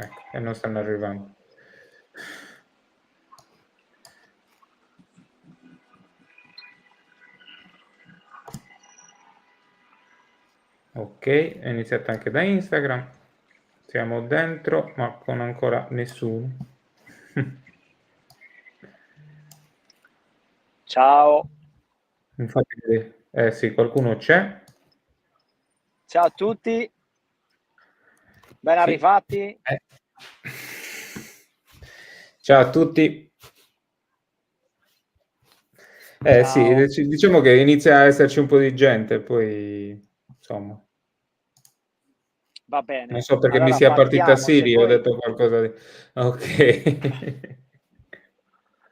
Ecco, e non stanno arrivando. Ok, è iniziato anche da Instagram. Siamo dentro, ma con ancora nessuno. Ciao. Infatti, sì, qualcuno c'è. Ciao a tutti, ben Sì. arrivati. Ciao a tutti. Ciao. Sì, diciamo che inizia a esserci un po' di gente, poi insomma. Va Non bene, so perché mi allora sia partita partiamo. Se Siri, ho poi, detto qualcosa di... Ok.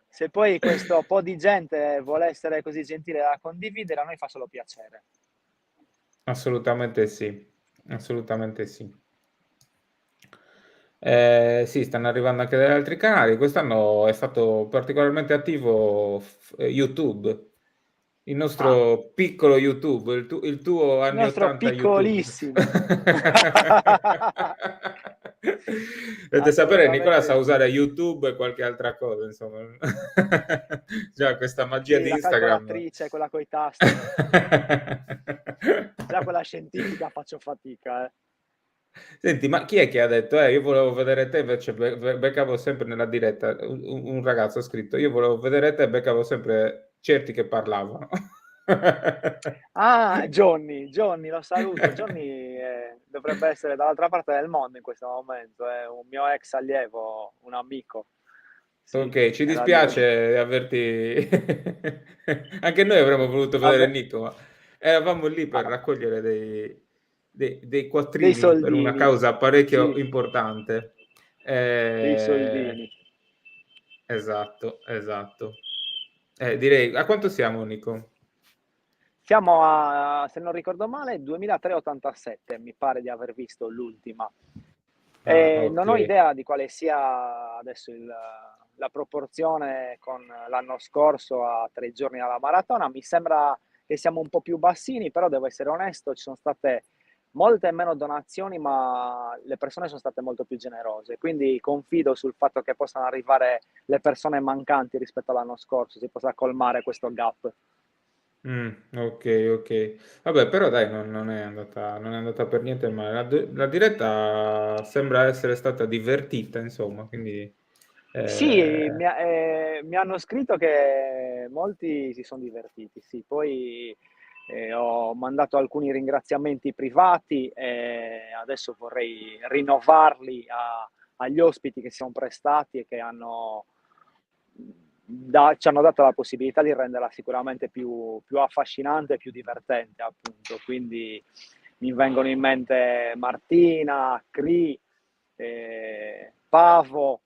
se poi questo po' di gente vuole essere così gentile da condividere, a noi fa solo piacere. Assolutamente sì, assolutamente sì. Sì, stanno arrivando anche dagli altri canali. Quest'anno è stato particolarmente attivo YouTube, il Ah, nostro piccolo YouTube, il tuo il anni nostro 80 YouTube. piccolissimo. Dovete sapere, Nicola sa Assolutamente sì. usare YouTube e qualche altra cosa, insomma. Già questa magia Sì, di la Instagram. calcolatrice, quella coi tasti. Già quella scientifica faccio fatica, eh. Senti, ma chi è che ha detto: io volevo vedere te", invece beccavo sempre nella diretta un ragazzo ha scritto: "Io volevo vedere te", beccavo sempre certi che parlavano. Ah, Johnny, lo saluto. Johnny dovrebbe essere dall'altra parte del mondo in questo momento, è un mio ex allievo, un amico. Sì, Okay, ci era lì. dispiace averti anche noi avremmo voluto vedere Vabbè, Nico, ma eravamo lì per ah, raccogliere dei dei quattrini per una soldini, causa parecchio sì, importante. dei Ehm soldini. Esatto, esatto. Direi a quanto siamo Nico? Siamo a, se non ricordo male, 2387, mi pare di aver visto l'ultima. Ah, Non ho okay. idea di quale sia adesso la proporzione con l'anno scorso a 3 giorni alla maratona. Mi sembra che siamo un po' più bassini, però devo essere onesto, ci sono state molte meno donazioni, ma le persone sono state molto più generose. Quindi confido sul fatto che possano arrivare le persone mancanti rispetto all'anno scorso, si possa colmare questo gap. Okay, okay. Vabbè, però dai non è andata per niente male. La diretta sembra essere stata divertita insomma, quindi, Sì, ehm mi hanno scritto che molti si son divertiti, sì. Poi, ho mandato alcuni ringraziamenti privati e adesso vorrei rinnovarli agli ospiti che si son prestati e che hanno ci hanno dato la possibilità di renderla sicuramente più affascinante e più divertente, appunto. Quindi mi vengono in mente Martina, Cri, Pavo.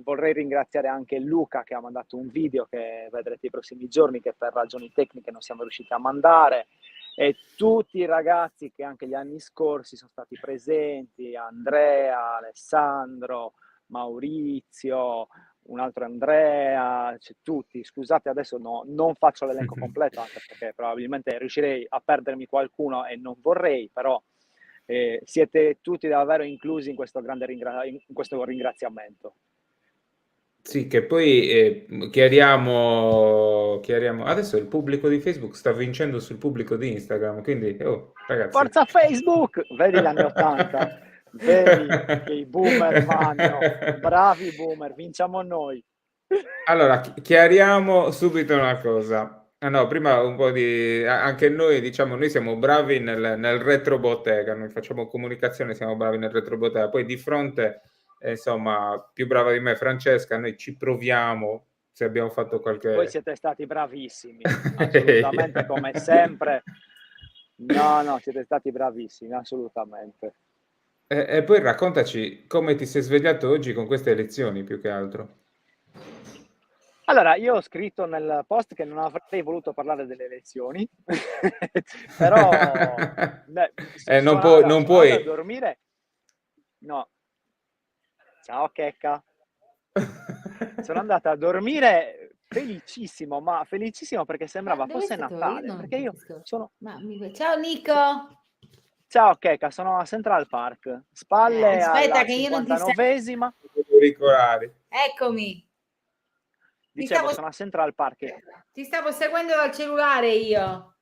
Vorrei ringraziare anche Luca che ha mandato un video che vedrete i prossimi giorni, che per ragioni tecniche non siamo riusciti a mandare, e tutti i ragazzi che anche gli anni scorsi sono stati presenti, Andrea, Alessandro, Maurizio, un altro Andrea, c'è tutti. Scusate, adesso non faccio l'elenco completo, anche perché probabilmente riuscirei a perdermi qualcuno e non vorrei, però siete tutti davvero inclusi in questo grande in questo ringraziamento. sì, che poi, chiariamo adesso il pubblico di Facebook sta vincendo sul pubblico di Instagram, quindi oh, ragazzi. Forza Facebook! Vedi gli anni '80, vedi che i boomer vanno. Bravi boomer, vinciamo noi. Allora, chiariamo subito una cosa. Ah no, prima un po' di anche noi diciamo, noi siamo bravi nel retrobottega, noi facciamo comunicazione, siamo bravi nel retrobottega, poi di fronte, insomma, più brava di me Francesca, noi ci proviamo, se abbiamo fatto Voi qualche siete stati bravissimi, assolutamente, come sempre. No, no, siete stati bravissimi, assolutamente. E poi raccontaci come ti sei svegliato oggi con queste elezioni, più che altro. Allora, io ho scritto nel post che non avrei voluto parlare delle elezioni, però beh, Non puoi non sono andato a puoi dormire. No, ciao Checca. Sono andata a dormire felicissimo, ma felicissimo perché Ma sembrava dove fosse sei stato? Io Natale, non perché io capisco. sono Ciao so Nico! Ciao Checca, sono a Central Park, spalle Aspetta alla che io non ti sento. 59esima. Auricolari. Eccomi. Ti Dicevo, stavo, sono a Central Park. ti stavo seguendo dal cellulare io.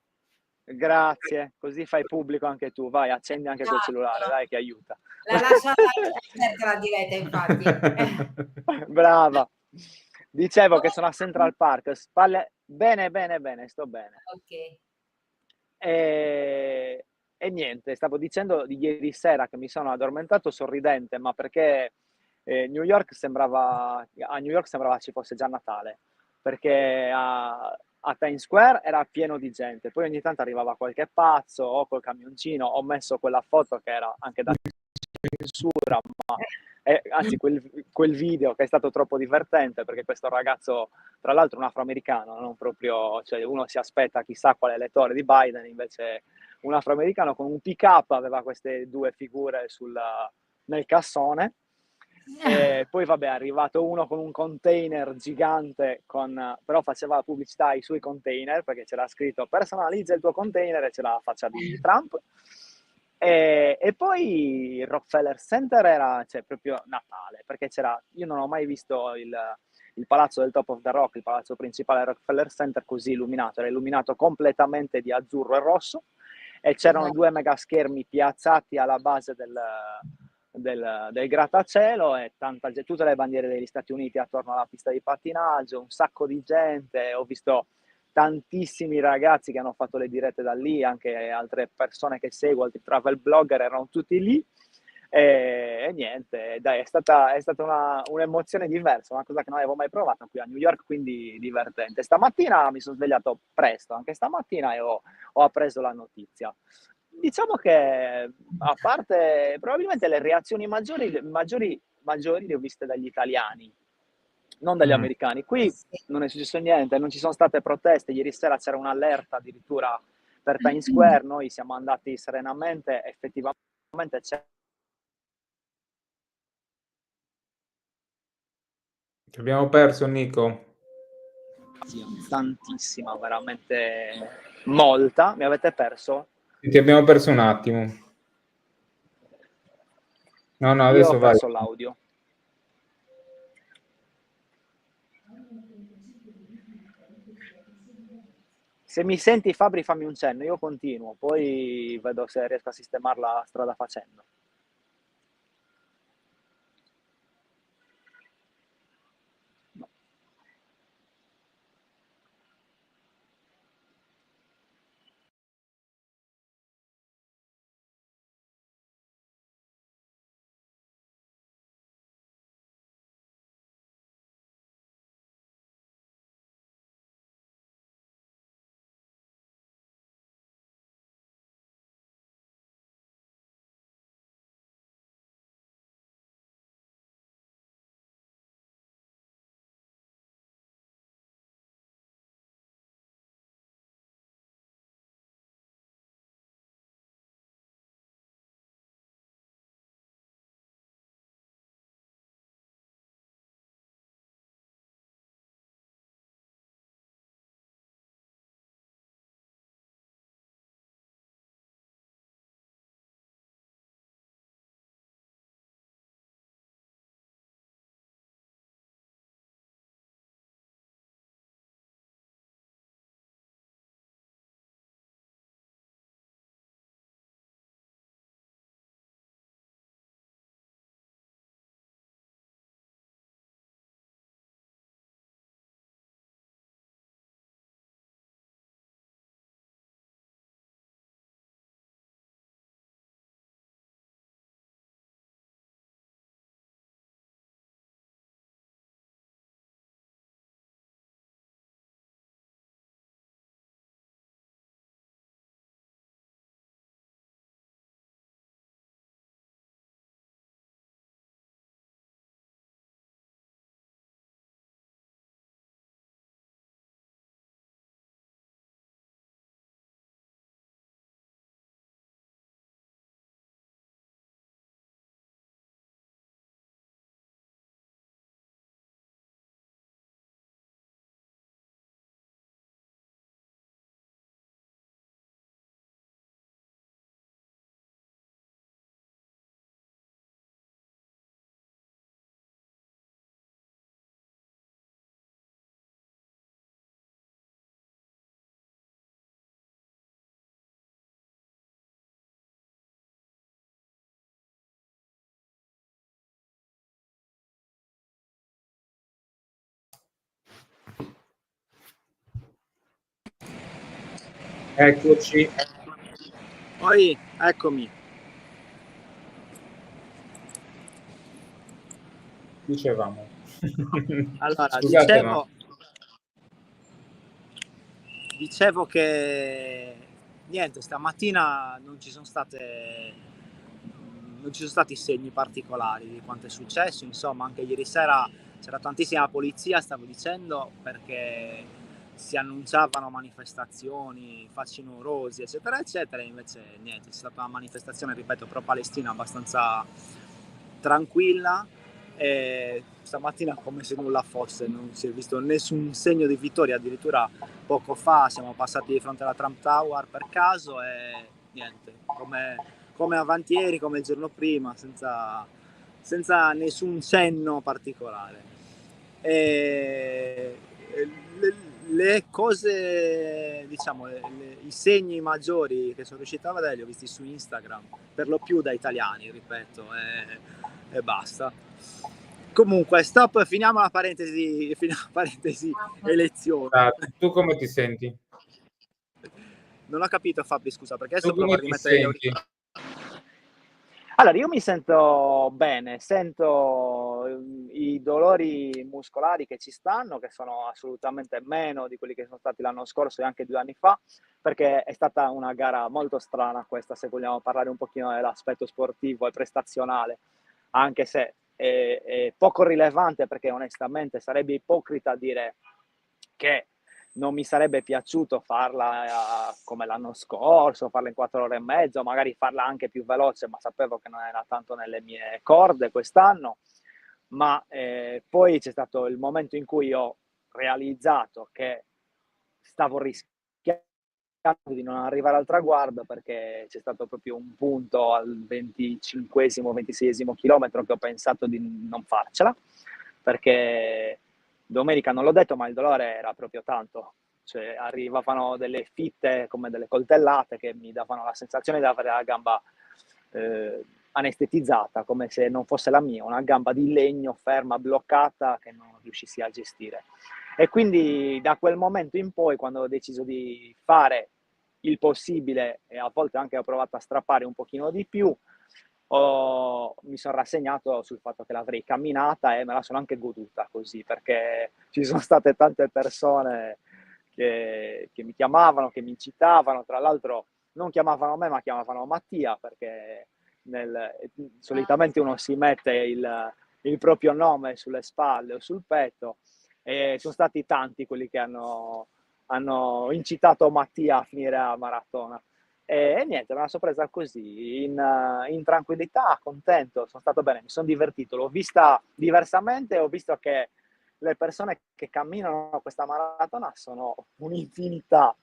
Grazie, così fai pubblico anche tu. Vai, accendi anche col cellulare, Esatto. dai che aiuta. La lascia aperta la diretta, infatti. Brava. Dicevo che Come sono a Central Park, spalle. Bene, bene, bene, sto bene. Ok. E niente, stavo dicendo di ieri sera che mi sono addormentato sorridente, ma perché a New York sembrava ci fosse già Natale, perché a Times Square era pieno di gente, poi ogni tanto arrivava qualche pazzo o col camioncino, ho messo quella foto che era anche da censura, ma anzi quel video che è stato troppo divertente perché questo ragazzo, tra l'altro un afroamericano, non proprio, cioè uno si aspetta chissà quale elettore di Biden, invece un afroamericano con un pick up aveva queste due figure nel cassone. E poi vabbè è arrivato uno con un container gigante però faceva la pubblicità ai suoi container perché c'era scritto personalizza il tuo container e c'era la faccia di Trump. E poi il Rockefeller Center era, cioè, proprio Natale, perché io non ho mai visto il palazzo del Top of the Rock, il palazzo principale del Rockefeller Center così illuminato, era illuminato completamente di azzurro e rosso e c'erano due mega schermi piazzati alla base del grattacielo e tutte le bandiere degli Stati Uniti attorno alla pista di pattinaggio, un sacco di gente, ho visto tantissimi ragazzi che hanno fatto le dirette da lì, anche altre persone che seguo, altri travel blogger erano tutti lì e niente, dai, è stata un'emozione diversa, una cosa che non avevo mai provato qui a New York, quindi divertente. Stamattina mi sono svegliato presto, anche stamattina, e ho appreso la notizia. Diciamo che, a parte probabilmente le reazioni maggiori le ho viste dagli italiani, non dagli Mm. americani. Qui non è successo niente, non ci sono state proteste. Ieri sera c'era un'allerta addirittura per Times Square, noi siamo andati serenamente, effettivamente c'è Ci abbiamo perso Nico. tantissima, veramente molta. Mi avete perso? Ti abbiamo perso un attimo. No, Io ho adesso vai. perso l'audio. Se mi senti Fabri fammi un cenno, io continuo, poi vedo se riesco a sistemarla strada facendo. Eccoci. Poi, eccomi. Dicevamo. Allora, Scusate, ma dicevo che niente, stamattina non ci sono stati segni particolari di quanto è successo, insomma, anche ieri sera c'era tantissima polizia, stavo dicendo, perché si annunciavano manifestazioni facinorosi, eccetera, eccetera, invece niente, c'è stata una manifestazione, ripeto, pro-Palestina abbastanza tranquilla, e stamattina come se nulla fosse, non si è visto nessun segno di vittoria, addirittura poco fa siamo passati di fronte alla Trump Tower per caso e niente, come avanti ieri, come il giorno prima, senza nessun cenno particolare. E le cose, diciamo, i segni maggiori che sono riuscito a vedere li ho visti su Instagram, per lo più da italiani, ripeto, e basta. Comunque, stop, finiamo la parentesi elezioni. tu come ti senti? Non ho capito, Fabri, scusa, perché adesso Tu provo a come ti rimettere gli senti? auricolari. Allora, io mi sento bene, sento i dolori muscolari che ci stanno, che sono assolutamente meno di quelli che sono stati l'anno scorso e anche 2 anni fa, perché è stata una gara molto strana questa, se vogliamo parlare un pochino dell'aspetto sportivo e prestazionale, anche se è poco rilevante, perché onestamente sarebbe ipocrita dire che non mi sarebbe piaciuto farla come l'anno scorso, farla in 4 ore e mezzo, magari farla anche più veloce, ma sapevo che non era tanto nelle mie corde quest'anno. Ma poi c'è stato il momento in cui ho realizzato che stavo rischiando di non arrivare al traguardo, perché c'è stato proprio un punto al 25esimo, 26esimo chilometro che ho pensato di non farcela, perché domenica non l'ho detto, ma il dolore era proprio tanto. Cioè, arrivavano delle fitte come delle coltellate che mi davano la sensazione di avere la gamba anestetizzata, come se non fosse la mia, una gamba di legno ferma, bloccata, che non riuscissi a gestire. E quindi da quel momento in poi, quando ho deciso di fare il possibile, e a volte anche ho provato a strappare un pochino di più, mi sono rassegnato sul fatto che l'avrei camminata e me la sono anche goduta così, perché ci sono state tante persone che mi chiamavano, che mi incitavano, tra l'altro non chiamavano me ma chiamavano Mattia, perché solitamente uno si mette il proprio nome sulle spalle o sul petto, e sono stati tanti quelli che hanno incitato Mattia a finire la maratona. E niente, me la sono presa così, in tranquillità, contento, sono stato bene, mi sono divertito, l'ho vista diversamente, ho visto che le persone che camminano questa maratona sono un'infinità,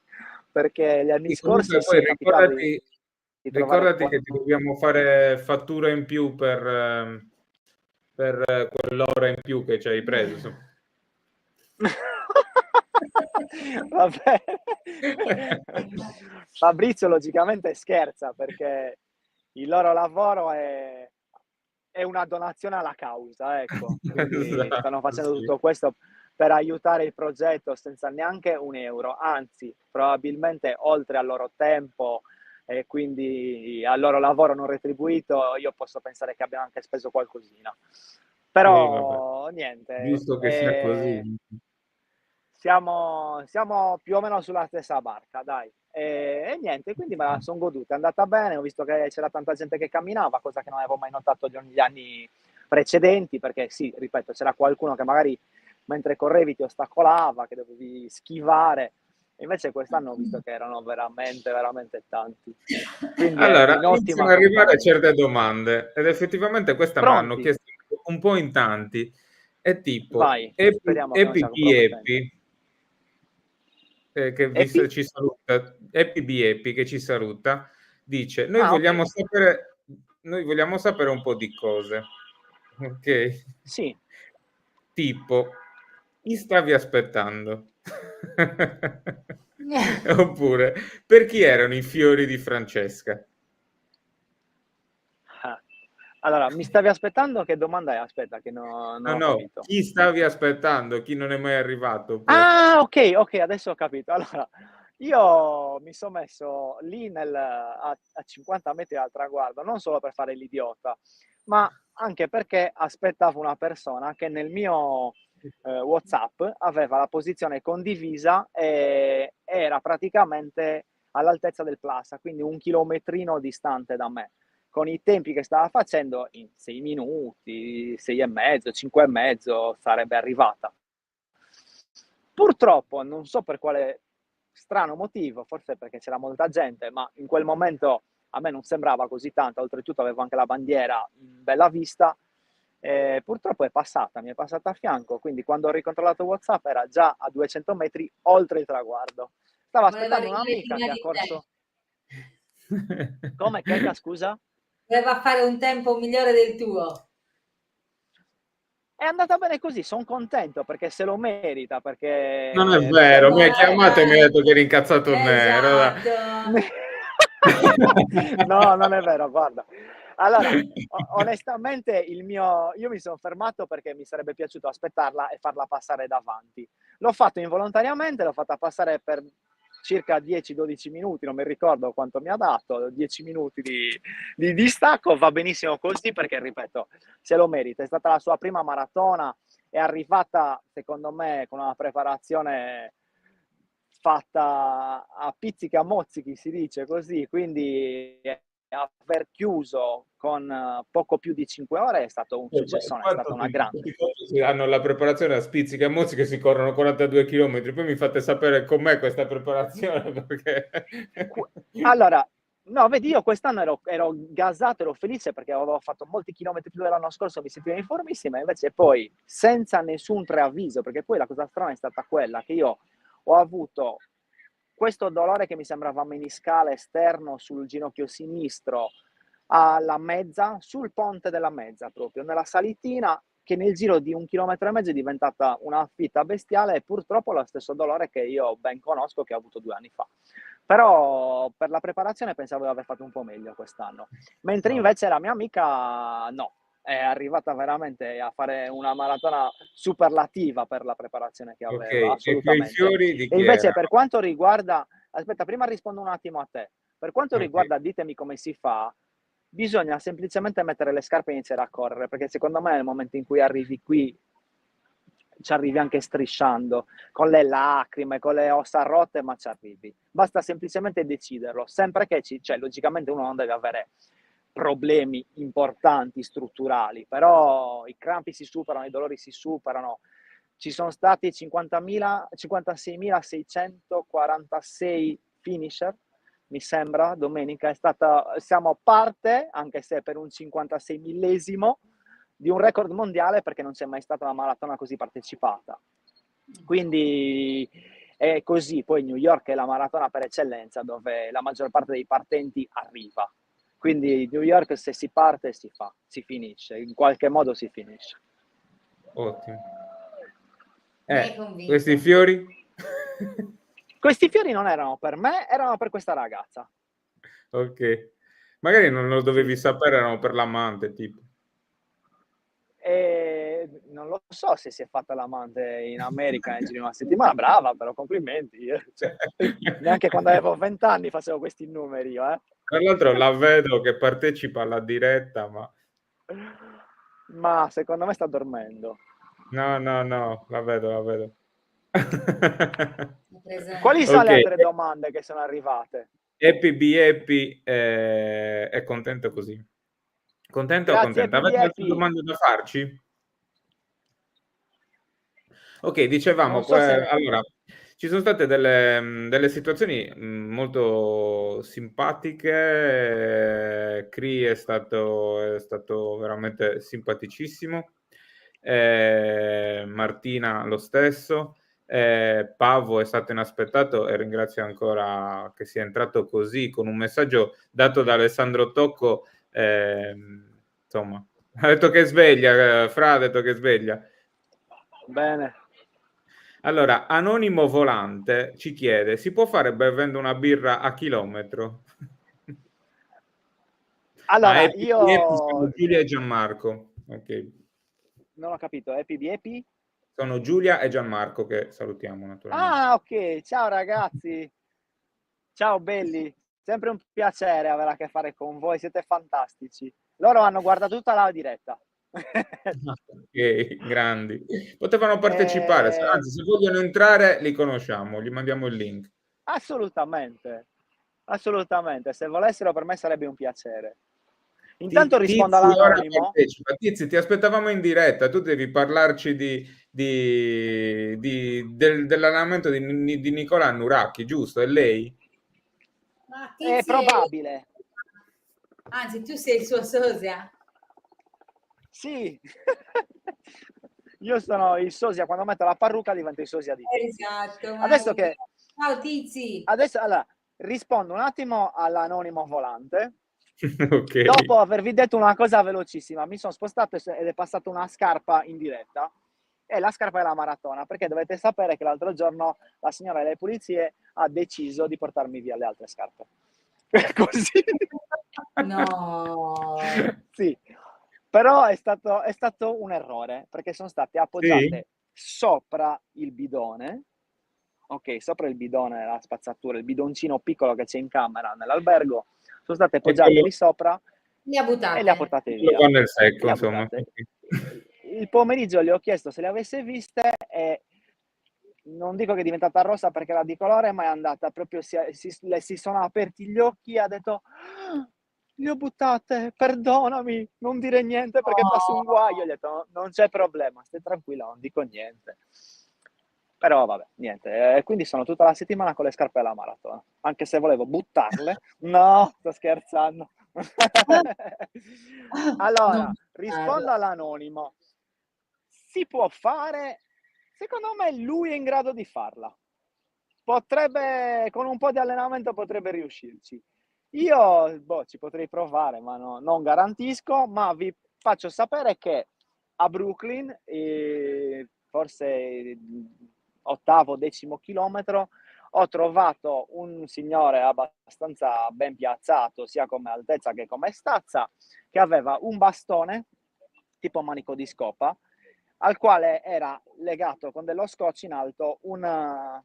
perché gli anni E scorsi comunque poi sì, capitava di trovare ricordati che ti dobbiamo fare fattura in più per quell'ora in più che ci hai preso. Va bene. Fabrizio logicamente scherza, perché il loro lavoro è una donazione alla causa, ecco. Quindi stanno Esatto, facendo sì. tutto questo per aiutare il progetto senza neanche un euro, anzi, probabilmente oltre al loro tempo e quindi al loro lavoro non retribuito, io posso pensare che abbiano anche speso qualcosina. Sì, vabbè, Però niente, giusto che sia così. siamo più o meno sulla stessa barca, dai. E niente, quindi me la sono goduta, è andata bene, ho visto che c'era tanta gente che camminava, cosa che non avevo mai notato negli anni precedenti, perché sì, ripeto, c'era qualcuno che magari mentre correvi ti ostacolava, che dovevi schivare, e invece quest'anno ho visto che erano veramente, veramente tanti. Quindi ero Allora, in iniziano ottima ad arrivare compagnia. certe domande ed effettivamente questa me l'hanno Pronti? chiesto un po' in tanti. È tipo, Vai, speriamo che non sia compromettente. Epi, che Epi? ci saluta, Epi che ci saluta, dice: Ah, ok. noi vogliamo sapere un po' di cose, ok? Sì. Tipo, chi stavi aspettando? Oppure, per chi erano i fiori di Francesca? Ah. Allora, mi stavi aspettando? Che domanda è? Aspetta, che non ho No, capito. chi stavi aspettando? Chi non è mai arrivato poi? Ah, ok, adesso ho capito. Allora, Io mi sono messo lì a 50 metri dal traguardo, non solo per fare l'idiota, ma anche perché aspettavo una persona che nel mio WhatsApp aveva la posizione condivisa e era praticamente all'altezza del Plaza, quindi un chilometrino distante da me, con i tempi che stava facendo in 6 minuti, 6 e mezzo, 5 e mezzo sarebbe arrivata. Purtroppo, non so per quale strano motivo, forse perché c'era molta gente, ma in quel momento a me non sembrava così tanto, oltretutto avevo anche la bandiera in bella vista, purtroppo mi è passata a fianco, quindi quando ho ricontrollato WhatsApp era già a 200 metri oltre il traguardo. Stava Voleva aspettando arrivare un'amica prima che ha di te. corso... Come, Checca, scusa? Voleva fare un tempo migliore del tuo. È andata bene così, sono contento perché se lo merita, Non è perché vero, mi ha vedendo... chiamato e mi ha detto che eri incazzato nero. Esatto. No, non è vero, guarda. Allora, onestamente io mi sono fermato perché mi sarebbe piaciuto aspettarla e farla passare davanti. L'ho fatto involontariamente, l'ho fatta passare per circa 10-12 minuti, non mi ricordo quanto mi ha dato, 10 minuti di distacco, va benissimo così perché, ripeto, se lo merita. È stata la sua prima maratona, è arrivata, secondo me, con una preparazione fatta a pizzica mozzichi, si dice così, quindi aver chiuso con poco più di 5 ore è stato un successone, è stata Quanto una grande. hanno la preparazione a spizzica e mozzica e si corrono 42 km, poi mi fate sapere com'è questa preparazione perché... Allora, no, vedi, io quest'anno ero gasato, ero felice perché avevo fatto molti chilometri più dell'anno scorso, mi sentivo in formissima, invece poi senza nessun preavviso, perché poi la cosa strana è stata quella che io ho avuto questo dolore che mi sembrava meniscale esterno sul ginocchio sinistro alla mezza, sul ponte della mezza proprio, nella salitina, che nel giro di 1,5 km è diventata una fitta bestiale e purtroppo lo stesso dolore che io ben conosco che ho avuto 2 anni fa. Però per la preparazione pensavo di aver fatto un po' meglio quest'anno. Mentre No. invece la mia amica no, è arrivata veramente a fare una maratona superlativa per la preparazione che Ok, aveva, e quei assolutamente. fiori di E chi invece erano? per quanto riguarda, aspetta, prima rispondo un attimo a te. Per quanto Ok, riguarda, ditemi come si fa, bisogna semplicemente mettere le scarpe e iniziare a correre, perché secondo me nel momento in cui arrivi qui ci arrivi anche strisciando, con le lacrime, con le ossa rotte, ma ci arrivi. Basta semplicemente deciderlo, sempre che cioè, logicamente uno non deve avere problemi importanti, strutturali, però i crampi si superano, i dolori si superano. Ci sono stati 56.646 finisher, mi sembra, domenica siamo parte, anche se per un 56 millesimo, di un record mondiale perché non c'è mai stata una maratona così partecipata. Quindi è così, poi New York è la maratona per eccellenza dove la maggior parte dei partenti arriva. Quindi New York se si parte si fa, si finisce, in qualche modo si finisce. ottimo. Mi hai convinto. Questi fiori? Questi fiori non erano per me, erano per questa ragazza. Ok. Magari non lo dovevi sapere, erano per l'amante, tipo. E non lo so se si è fatta l'amante in America nel giro di una settimana, brava, però complimenti. Cioè, neanche quando avevo 20 anni facevo questi numeri io, eh. Tra l'altro la vedo che partecipa alla diretta, ma... Ma secondo me sta dormendo. No, no, no, la vedo, la vedo. Quali sono le Ok, altre domande che sono arrivate? Happy Be Happy è contento così. Contento o Grazie contenta? Happy Be Avete altre Happy. domande da farci? Ok, Non dicevamo, so se... allora, ci sono state delle situazioni molto simpatiche, Cri è stato veramente simpaticissimo, Martina lo stesso, Pavo è stato inaspettato e ringrazio ancora che sia entrato così con un messaggio dato da Alessandro Tocco, insomma, ha detto che è sveglia, Fra ha detto che è sveglia. Bene. Allora, Anonimo Volante ci chiede: si può fare bevendo una birra a chilometro? Allora, Happy sono io Giulia e Gianmarco. Ok. non ho capito, Happy Be Happy? Sono Giulia e Gianmarco che salutiamo naturalmente. Ah, ok, ciao ragazzi. Ciao belli, sempre un piacere avere a che fare con voi, siete fantastici. Loro hanno guardato tutta la diretta. Ok, grandi. Potevano partecipare, Eh, anzi, se vogliono entrare, li conosciamo, gli mandiamo il link. assolutamente, assolutamente. Se volessero per me sarebbe un piacere. Intanto rispondo Tizi ora all'anonimo. partecipa. Tizi, ti aspettavamo in diretta, tu devi parlarci dell'allenamento di Nicolà Nuracchi, giusto? È lei? Ma È Tizi probabile. anzi, tu sei il suo sosia. Sì. Io sono il sosia, quando metto la parrucca divento il sosia di Tizi. Esatto, Adesso che... ciao Tizi. Adesso, allora, rispondo un attimo all'anonimo volante. Ok. Dopo avervi detto una cosa velocissima, mi sono spostato ed è passata una scarpa in diretta. E la scarpa è la maratona, perché dovete sapere che l'altro giorno la signora delle pulizie ha deciso di portarmi via le altre scarpe. Così. No. Sì, però è stato un errore, perché sono state Sì? appoggiate sopra il bidone, ok, sopra il bidone, la spazzatura, il bidoncino piccolo che c'è in camera nell'albergo, sono state E appoggiate quello, lì sopra Le ha e le ha buttate. portate quello via. va nel E secco, le ha insomma. buttate. Il pomeriggio le ho chiesto se le avesse viste e non dico che è diventata rossa perché era di colore, ma è andata proprio, le si sono aperti gli occhi e ha detto: "Ah, le ho buttate, perdonami, non dire niente perché passo un guaio." Gli ho detto: "No, non c'è problema, stai tranquilla, non dico niente." Però vabbè, niente. Quindi sono tutta la settimana con le scarpe alla maratona, anche se volevo buttarle. No, sto scherzando. Non Allora, parla. rispondo all'anonimo. Si può fare? Secondo me lui è in grado di farla. Potrebbe, con un po' di allenamento potrebbe riuscirci. Io, ci potrei provare, ma non garantisco, ma vi faccio sapere che a Brooklyn, forse ottavo, decimo chilometro, ho trovato un signore abbastanza ben piazzato, sia come altezza che come stazza, che aveva un bastone, tipo manico di scopa, al quale era legato con dello scotch in alto una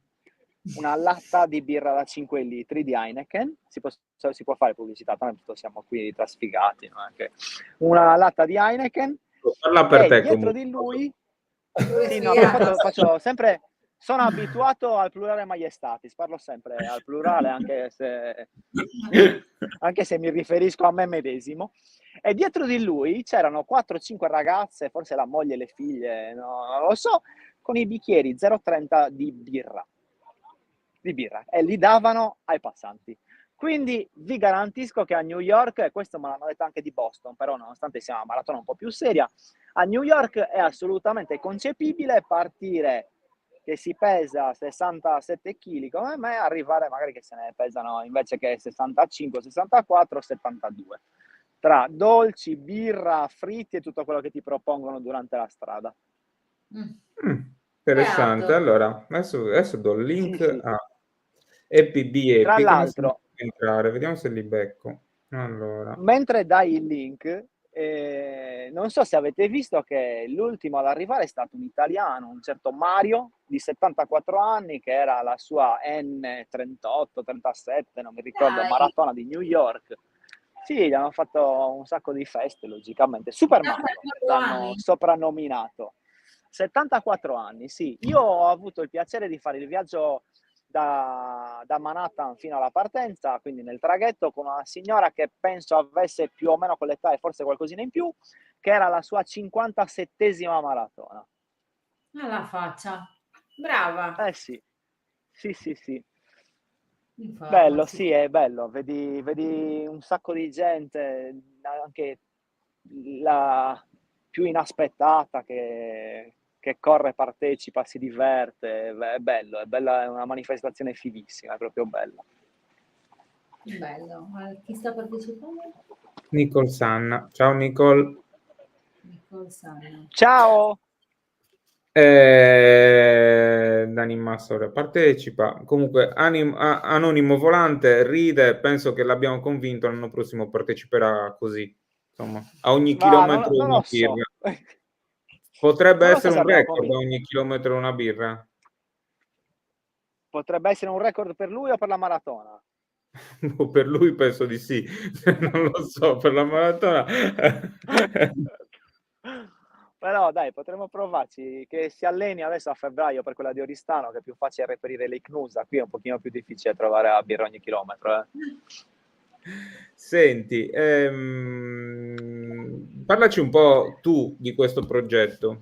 latta di birra da 5 litri di Heineken. Si può fare pubblicità, tanto siamo qui trasfigati, no? Anche una latta di Heineken Parla per e te dietro comunque. di lui, Pure sì, no, sfigato. faccio sempre, sono abituato al plurale maiestatis, parlo sempre al plurale anche se mi riferisco a me medesimo. E dietro di lui c'erano 4-5 ragazze, forse la moglie e le figlie, no, non lo so, con i bicchieri 0,30 di birra. E li davano ai passanti. Quindi vi garantisco che a New York, e questo me l'hanno detto anche di Boston, però nonostante sia una maratona un po' più seria, a New York è assolutamente concepibile partire che si pesa 67 kg come me, arrivare magari che se ne pesano invece che 65, 64, 72. Tra dolci, birra, fritti e tutto quello che ti propongono durante la strada. Interessante. Beato. Allora, adesso do il link Sì, sì. a EPB Tra Epi che mi sembra l'altro, di entrare. Vediamo se li becco. Allora, mentre dai il link, non so se avete visto che l'ultimo ad arrivare è stato un italiano, un certo Mario di 74 anni, che era la sua N38, 37, non mi ricordo, Dai, maratona di New York. Sì, gli hanno fatto un sacco di feste, logicamente. Super Mario 74 l'hanno anni. soprannominato. 74 anni, sì. Io ho avuto il piacere di fare il viaggio da Manhattan fino alla partenza, quindi nel traghetto, con una signora che penso avesse più o meno quell'età e forse qualcosina in più, che era la sua 57esima maratona. Alla faccia. Brava. Eh sì, sì, sì, sì. Bello, Informati. sì, è bello. Vedi un sacco di gente, anche la più inaspettata che corre, partecipa, si diverte. È bella, è una manifestazione fighissima, è proprio bella. Bello. Ma chi sta partecipando? Nicole Sanna. Ciao Nicole. Nicole Sanna. Ciao! Dani Massore partecipa. Comunque, Anonimo Volante ride. Penso che l'abbiamo convinto. L'anno prossimo parteciperà così. Insomma, a ogni Ma chilometro non una lo so. birra. Potrebbe Non lo so essere se un abbiamo record a convinto. ogni chilometro una birra. Potrebbe essere un record per lui o per la maratona? Per lui penso di sì, non lo so, per la maratona Però dai, potremmo provarci, che si alleni adesso a febbraio per quella di Oristano, che è più facile reperire l'Icnusa, qui è un pochino più difficile trovare la birra ogni chilometro. Senti, parlaci un po' tu di questo progetto.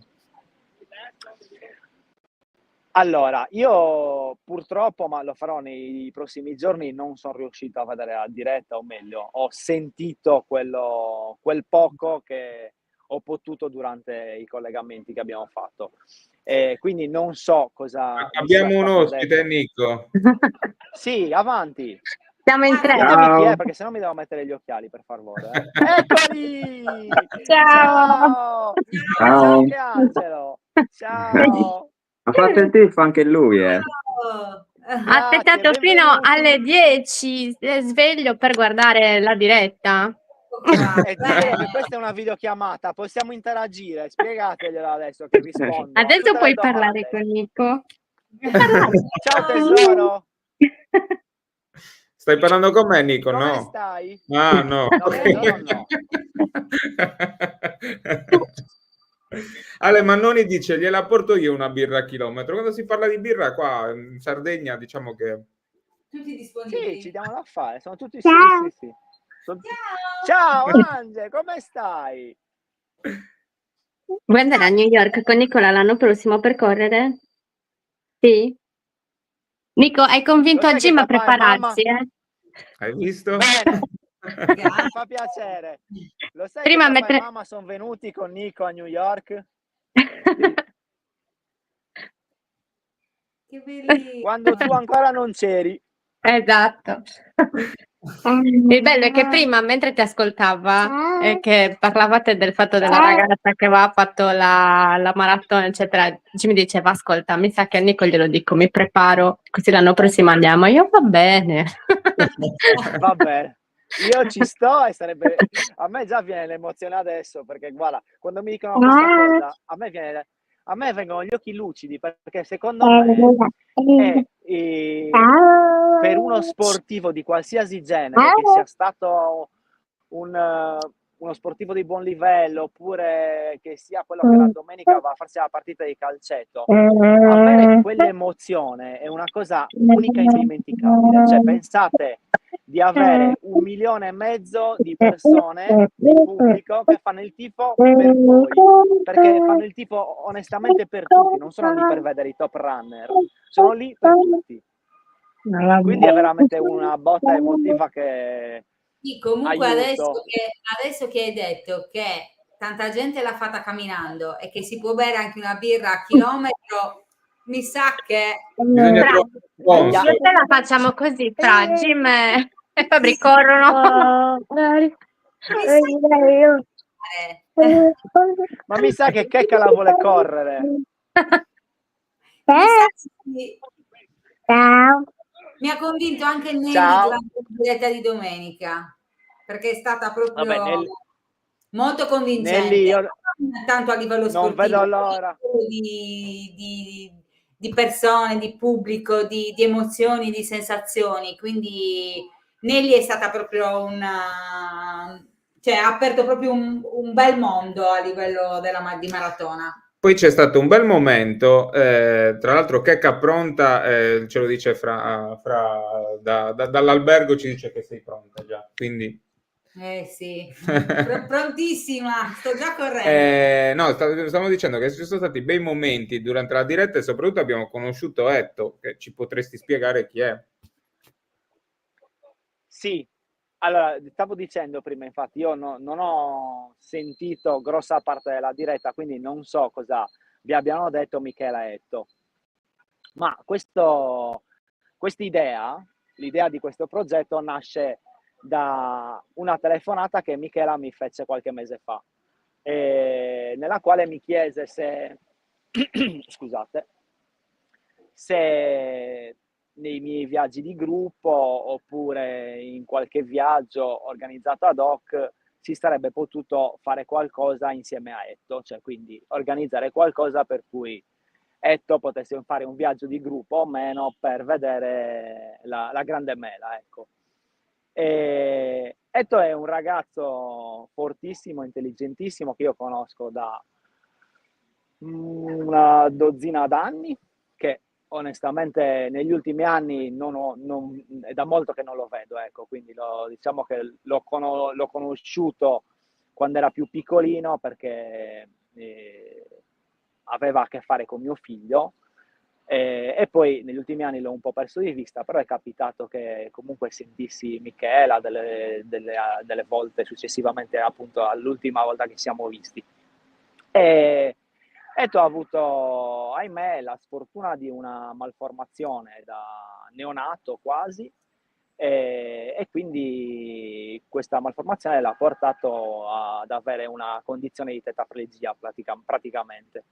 Allora, io purtroppo, ma lo farò nei prossimi giorni, non sono riuscito a vedere la diretta, o meglio, ho sentito quel poco che ho potuto durante i collegamenti che abbiamo fatto. Quindi non so cosa mi sia Abbiamo un stato ospite, detto. Nico. Sì, avanti. Siamo in tre. Ditemi chi è, perché sennò mi devo mettere gli occhiali, per favore. Eccoli! Ciao! Ciao! Ciao Ciao. anche Angelo! Ciao! Ha fatto il tifo anche lui, Ha Grazie, aspettato fino benvenuti. alle 10 sveglio per guardare la diretta. E diglielo che questa è una videochiamata, possiamo interagire, spiegateglielo adesso che rispondo. a Adesso tutte le puoi domande. parlare con Nico. Ciao tesoro, Stai parlando con me, Nico? come No. stai? Ah, no. No, tesoro no. Ale Mannoni dice: gliela porto io una birra a chilometro. Quando si parla di birra qua in Sardegna, diciamo che Tutti Sì, disponibili. ci diamo da fare, sono tutti Ciao. sì, sì, sì. Ciao! Ciao Ange, come stai? Vuoi andare a New York con Nicola l'anno prossimo per correre? Sì? Nico, hai convinto Lo a sai che Jim a papà e mamma... prepararsi, eh? hai visto? Bene, mi fa piacere. Lo sai Prima che papà e mentre... mamma sono venuti con Nico a New York? Che bellissimo. Quando tu ancora non c'eri. Esatto. Il bello è che prima, mentre ti ascoltava, e che parlavate del fatto della ragazza che aveva fatto la maratona, eccetera, Jimmy diceva, ascolta, mi sa che a Nico glielo dico, mi preparo, così l'anno prossimo andiamo. Io va bene. Va bene. Io ci sto e sarebbe... A me già viene l'emozione adesso, perché guarda, quando mi dicono questa cosa, a me vengono gli occhi lucidi, perché secondo me è, per uno sportivo di qualsiasi genere, che sia stato uno sportivo di buon livello, oppure che sia quello che la domenica va a farsi la partita di calcetto, avere quell'emozione è una cosa unica e indimenticabile. Cioè, pensate di avere 1,5 milioni di persone, di pubblico, che fanno il tifo per voi, perché fanno il tifo onestamente per tutti, non sono lì per vedere i top runner, sono lì per tutti. Quindi è veramente una botta emotiva che... Sì, comunque Aiuto. adesso che hai detto che tanta gente l'ha fatta camminando e che si può bere anche una birra a chilometro, mi sa che... Bisogna Fra, trovare un sponsor. io te la facciamo così, fra Jim e Fabri corrono. Ma mi sa che Checca la vuole correre. Mi sa che Ciao. mi ha convinto anche Nelly Ciao. durante la diretta di domenica, perché è stata proprio Vabbè, Nelly, molto convincente, Nelly, io non tanto a livello non sportivo, vedo ma a l'ora. livello di persone, di pubblico, di emozioni, di sensazioni. Quindi Nelly è stata proprio cioè ha aperto proprio un bel mondo a livello di maratona. Poi c'è stato un bel momento, tra l'altro Checca pronta, ce lo dice dall'albergo, ci dice che sei pronta già, quindi... Sì, prontissima, sto già correndo. No, stavo dicendo che ci sono stati bei momenti durante la diretta e soprattutto abbiamo conosciuto Etto, che ci potresti spiegare chi è. Sì, allora, stavo dicendo prima, infatti, io non ho sentito grossa parte della diretta, quindi non so cosa vi abbiano detto Michela e Etto. Ma quest'idea, l'idea di questo progetto nasce da una telefonata che Michela mi fece qualche mese fa, nella quale mi chiese se, scusate, se nei miei viaggi di gruppo oppure in qualche viaggio organizzato ad hoc si sarebbe potuto fare qualcosa insieme a Etto, cioè quindi organizzare qualcosa per cui Etto potesse fare un viaggio di gruppo o meno per vedere la grande mela, ecco. E Eto è un ragazzo fortissimo, intelligentissimo, che io conosco da una dozzina d'anni, che onestamente negli ultimi anni è da molto che non lo vedo, ecco, quindi diciamo che l'ho conosciuto quando era più piccolino, perché aveva a che fare con mio figlio, e poi negli ultimi anni l'ho un po' perso di vista, però è capitato che comunque sentissi Michela delle volte successivamente, appunto all'ultima volta che siamo visti. E tu ha avuto, ahimè, la sfortuna di una malformazione da neonato quasi, e quindi questa malformazione l'ha portato ad avere una condizione di tetraplegia praticamente.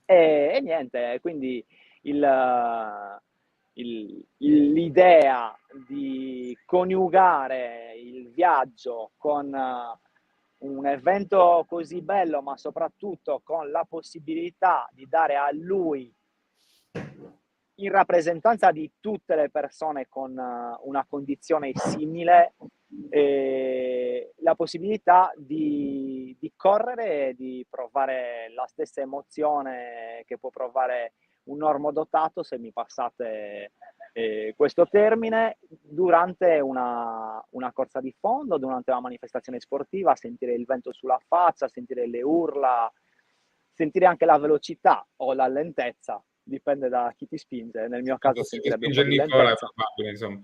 E niente, quindi l'idea di coniugare il viaggio con un evento così bello, ma soprattutto con la possibilità di dare a lui, in rappresentanza di tutte le persone con una condizione simile, la possibilità di correre e di provare la stessa emozione che può provare un normodotato, se mi passate questo termine, durante una corsa di fondo, durante una manifestazione sportiva, sentire il vento sulla faccia, sentire le urla, sentire anche la velocità o la lentezza, dipende da chi ti spinge. Nel mio caso Se ti sentirebbe un spinge po' di Nicola è lentezza. probabile, insomma.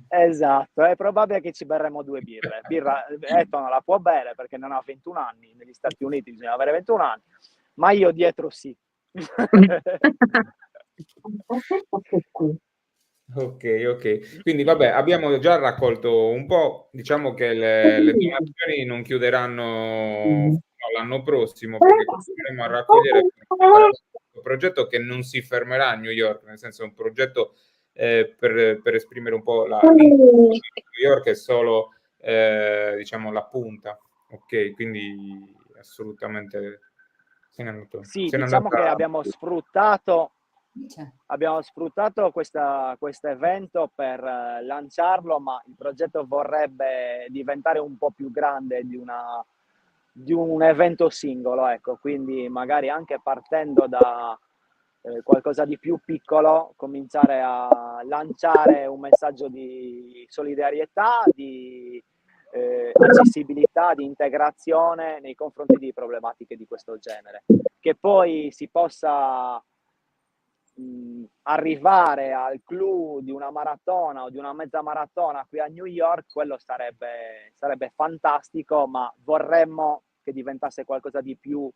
Esatto, è probabile che ci berremo 2 birre. Eto non la può bere perché non ha 21 anni, negli Stati Uniti bisogna avere 21 anni, ma io dietro sì. Ok. Quindi vabbè, abbiamo già raccolto un po', diciamo che le donazioni non chiuderanno fino all'anno prossimo, perché continueremo a raccogliere questo progetto che non si fermerà a New York, nel senso è un progetto per esprimere un po' New York è solo diciamo la punta, ok? Quindi assolutamente Sì, se n'è diciamo che andata. abbiamo sfruttato questo evento per lanciarlo, ma il progetto vorrebbe diventare un po' più grande di un evento singolo, ecco, quindi magari anche partendo da qualcosa di più piccolo, cominciare a lanciare un messaggio di solidarietà, di accessibilità, di integrazione nei confronti di problematiche di questo genere. Che poi si possa arrivare al clou di una maratona o di una mezza maratona qui a New York, quello sarebbe fantastico, ma vorremmo che diventasse qualcosa di più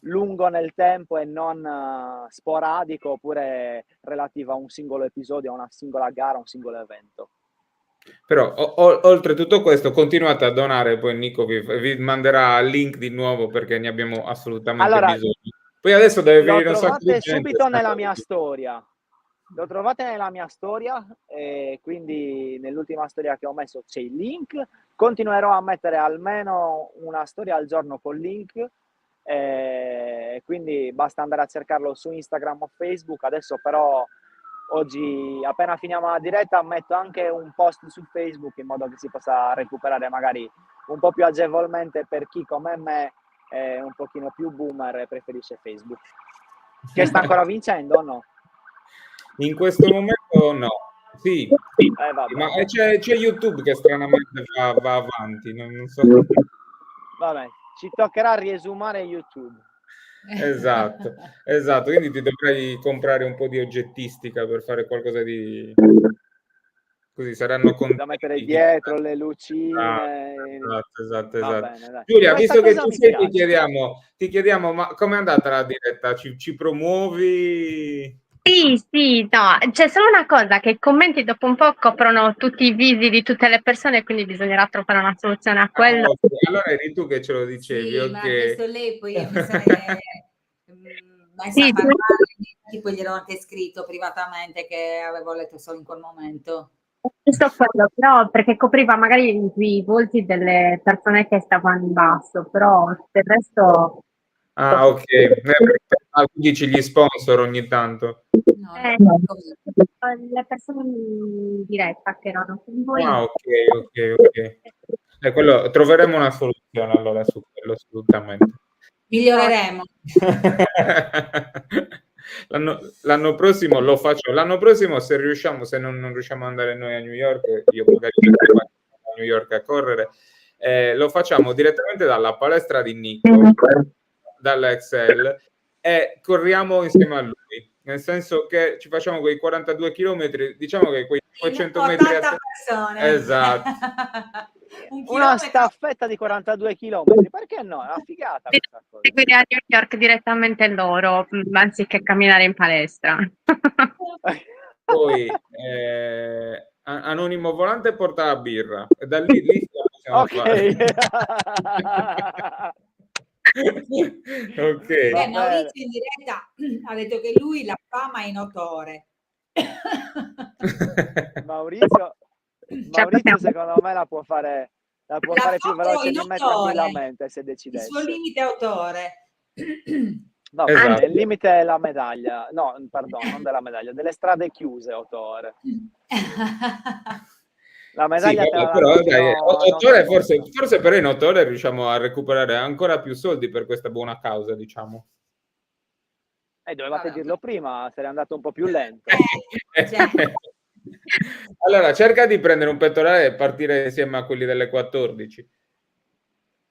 lungo nel tempo e non sporadico, oppure relativo a un singolo episodio, a una singola gara, a un singolo evento. Però oltre tutto questo continuate a donare, poi Nico vi manderà il link di nuovo perché ne abbiamo assolutamente Allora, bisogno. Poi adesso deve lo venire un sacco di trovate gente. subito nella mia storia. Lo trovate nella mia storia, e quindi nell'ultima storia che ho messo c'è il link. Continuerò a mettere almeno una storia al giorno col link, quindi basta andare a cercarlo su Instagram o Facebook. Adesso però oggi, appena finiamo la diretta, metto anche un post su Facebook in modo che si possa recuperare magari un po' più agevolmente per chi come me è un pochino più boomer e preferisce Facebook. Che sta ancora vincendo o no? In questo momento no. Sì, Vabbè. ma c'è YouTube che stranamente va avanti, non so. Vabbè, ci toccherà riesumare YouTube. Esatto, quindi ti dovrai comprare un po' di oggettistica per fare qualcosa di così saranno Da mettere contenti. dietro le lucine. Esatto. Va bene, dai. Giulia, Questa visto che cosa ci mi sei, piace. ti chiediamo, ma com'è andata la diretta? Ci promuovi? Sì, no, c'è solo una cosa, che i commenti dopo un po' coprono tutti i visi di tutte le persone, quindi bisognerà trovare una soluzione a quello. Ok. Allora eri tu che ce lo dicevi, Sì, me l'ha ok. chiesto lei, poi mi sa che messa Sì, a parlare, tipo gliel'ho anche scritto privatamente che avevo letto solo in quel momento. Giusto quello, però perché copriva magari i volti delle persone che stavano in basso, però del resto Ah, ok. Dici gli sponsor ogni tanto. No, così. Le persone in diretta che erano con voi. Ah, ok. Quello, troveremo una soluzione allora su quello, assolutamente. Miglioreremo. L'anno prossimo lo faccio. L'anno prossimo, se riusciamo, se non riusciamo ad andare noi a New York, io magari a New York a correre, lo facciamo direttamente dalla palestra di Nico, dall'Excel, e corriamo insieme a lui. Nel senso che ci facciamo quei 42 chilometri, diciamo che quei 500 metri 80 persone. Esatto. Una staffetta di 42 chilometri, perché no? È una figata questa cosa. Seguire a New York direttamente loro, anziché camminare in palestra. Poi Anonimo Volante porta la birra e da lì la possiamo fare. Ok. Maurizio in diretta ha detto che lui la fama è in odore. Maurizio secondo me la può fare più veloce di me tranquillamente se decidesse. Il suo limite è autore. No, esatto. il limite è la medaglia. No, pardon, non della medaglia, delle strade chiuse, autore. La medaglia sì, te la però danno dai, fino Ottore forse però in Ottore riusciamo a recuperare ancora più soldi per questa buona causa, diciamo. Dovevate dirlo prima, sarei andato un po' più lento. Allora, cerca di prendere un pettorale e partire insieme a quelli delle 14.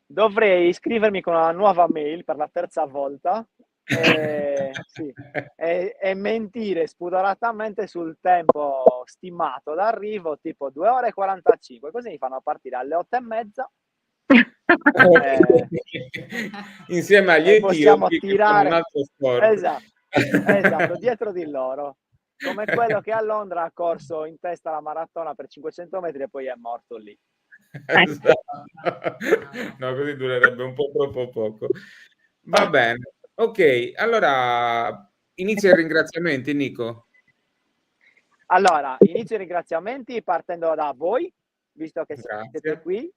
Dovrei iscrivermi con una nuova mail per la terza volta sì, e mentire spudoratamente sul tempo stimato d'arrivo, tipo 2 ore e 45, così mi fanno partire alle 8:30. Insieme agli possiamo etiopi che fanno tirare un altro sport. esatto, dietro di loro, come quello che a Londra ha corso in testa la maratona per 500 metri e poi è morto lì. Esatto. No, così durerebbe un po' troppo poco. Va bene, ok, allora inizia i ringraziamenti, Nico. Allora, inizio i ringraziamenti partendo da voi, visto che siete qui.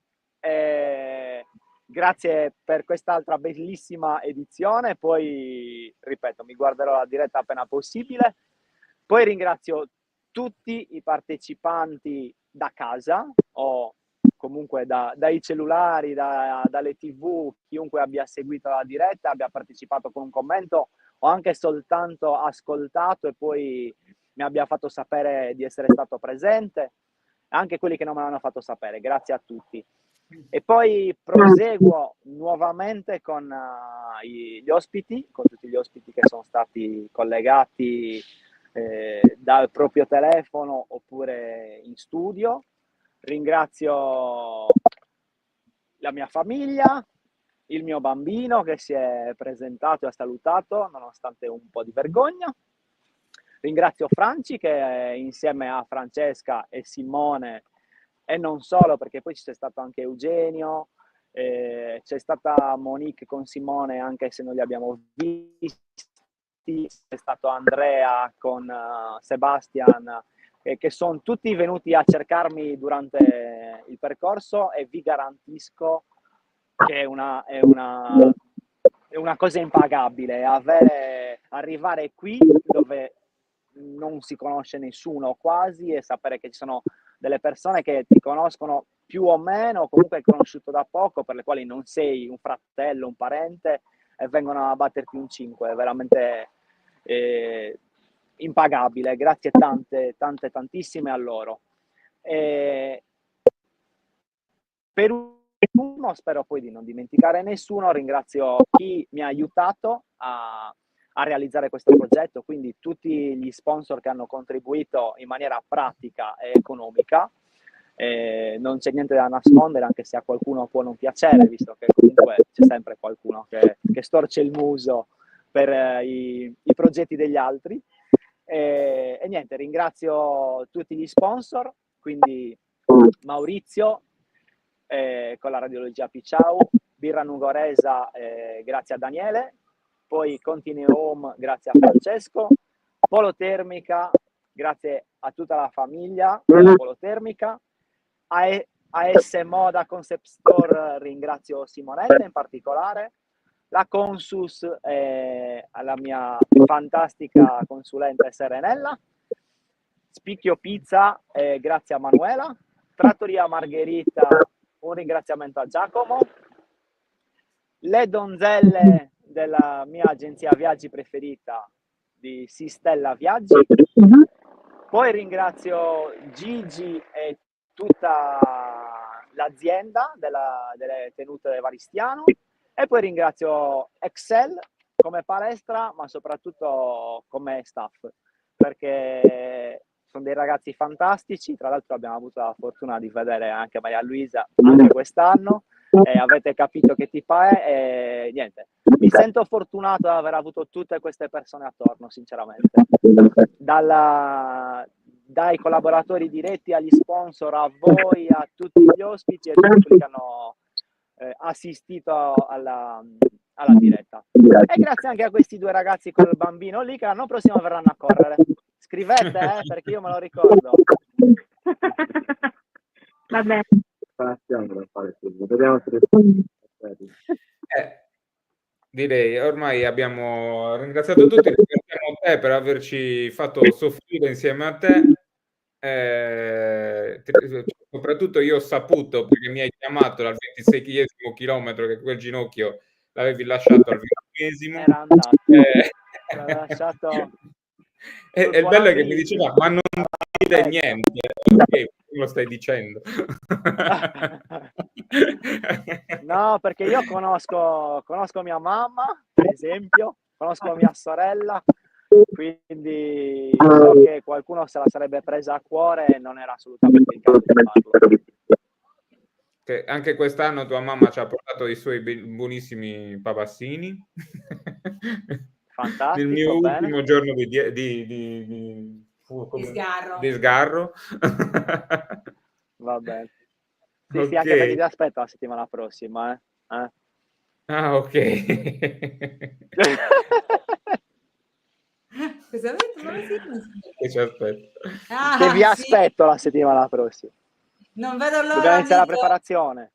Grazie per quest'altra bellissima edizione, poi, ripeto, mi guarderò la diretta appena possibile. Poi ringrazio tutti i partecipanti da casa o comunque dai cellulari, dalle TV, chiunque abbia seguito la diretta, abbia partecipato con un commento o anche soltanto ascoltato e poi mi abbia fatto sapere di essere stato presente, anche quelli che non me l'hanno fatto sapere, grazie a tutti. E poi proseguo nuovamente con gli ospiti, con tutti gli ospiti che sono stati collegati dal proprio telefono oppure in studio. Ringrazio la mia famiglia, il mio bambino che si è presentato e ha salutato nonostante un po' di vergogna. Ringrazio Franci che insieme a Francesca e Simone e non solo, perché poi c'è stato anche Eugenio, c'è stata Monique con Simone anche se non li abbiamo visti, c'è stato Andrea con Sebastian, che sono tutti venuti a cercarmi durante il percorso e vi garantisco che è una cosa impagabile arrivare qui dove non si conosce nessuno quasi e sapere che ci sono delle persone che ti conoscono più o meno, comunque hai conosciuto da poco, per le quali non sei un fratello, un parente e vengono a batterti un 5, è veramente impagabile. Grazie tantissime a loro. Per ultimo, spero poi di non dimenticare nessuno, ringrazio chi mi ha aiutato a realizzare questo progetto, quindi tutti gli sponsor che hanno contribuito in maniera pratica e economica. Non c'è niente da nascondere, anche se a qualcuno può non piacere, visto che comunque c'è sempre qualcuno che storce il muso per i progetti degli altri. E niente, ringrazio tutti gli sponsor, quindi Maurizio con la radiologia Picciau, Birra Nugoresa grazie a Daniele, poi Continue Home grazie a Francesco, Polo Termica grazie a tutta la famiglia della Polo Termica, AS Moda Concept Store ringrazio Simonetta in particolare, la Consus, alla mia fantastica consulente Serenella, Spicchio Pizza, grazie a Manuela, Trattoria Margherita, un ringraziamento a Giacomo, le donzelle della mia agenzia viaggi preferita di Sistella Viaggi, poi ringrazio Gigi e tutta l'azienda delle tenute Varistiano, e poi ringrazio Excel come palestra, ma soprattutto come staff, perché sono dei ragazzi fantastici. Tra l'altro abbiamo avuto la fortuna di vedere anche Maria Luisa anche quest'anno, e avete capito che tipa è, e niente, mi sento fortunato ad aver avuto tutte queste persone attorno, sinceramente, dai collaboratori diretti agli sponsor, a voi, a tutti gli ospiti e tutti quelli che hanno assistito alla diretta. E grazie anche a questi due ragazzi con il bambino lì, che l'anno prossimo verranno a correre. Scrivete, perché io me lo ricordo. Va bene. Vediamo se Direi, ormai abbiamo ringraziato tutti, ringraziamo te per averci fatto soffrire insieme a te. Soprattutto io ho saputo, perché mi hai chiamato al 26esimo chilometro, che quel ginocchio l'avevi lasciato al 20esimo. Era andato. L'aveva lasciato E sul il bello è che mi bellissimo. diceva, ma non dite niente. Ok, lo stai dicendo. No, perché io conosco mia mamma, per esempio, conosco mia sorella, quindi so che qualcuno se la sarebbe presa a cuore e non era assolutamente il caso di farlo. Che anche quest'anno tua mamma ci ha portato i suoi buonissimi papassini. Fantastico, Nel mio bene. ultimo giorno di sgarro. Va bene. Sì, Ok. sì, anche perché ti aspetto la settimana prossima, Ah, ok. Cosa avete? Che ci aspetto. Che vi Sì. aspetto la settimana prossima. Non vedo l'ora. Dobbiamo iniziare la preparazione.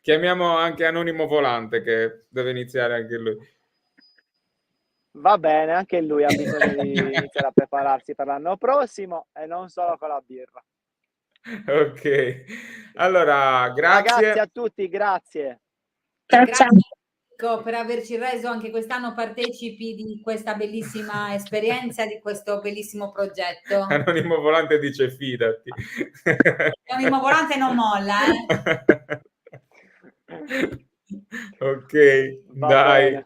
Chiamiamo anche Anonimo Volante, che deve iniziare anche lui. Va bene, anche lui ha bisogno di iniziare a prepararsi per l'anno prossimo, e non solo con la birra. Ok, allora grazie. Ragazzi, a tutti, grazie. Ciao, Grazie ciao. Enrico, per averci reso anche quest'anno partecipi di questa bellissima esperienza, di questo bellissimo progetto. Anonimo Volante dice fidati. Anonimo Volante non molla, Ok, Va dai. bene.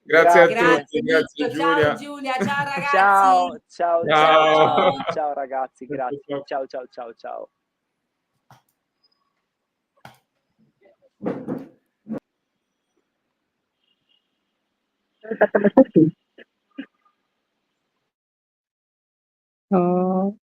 Grazie a Grazie. tutti, grazie Ciao Giulia. Giulia, ciao ragazzi. Ciao, ciao, ciao, Ciao. ciao, ciao ragazzi, grazie. Ciao. Ciao, ciao, ciao, ciao. Oh.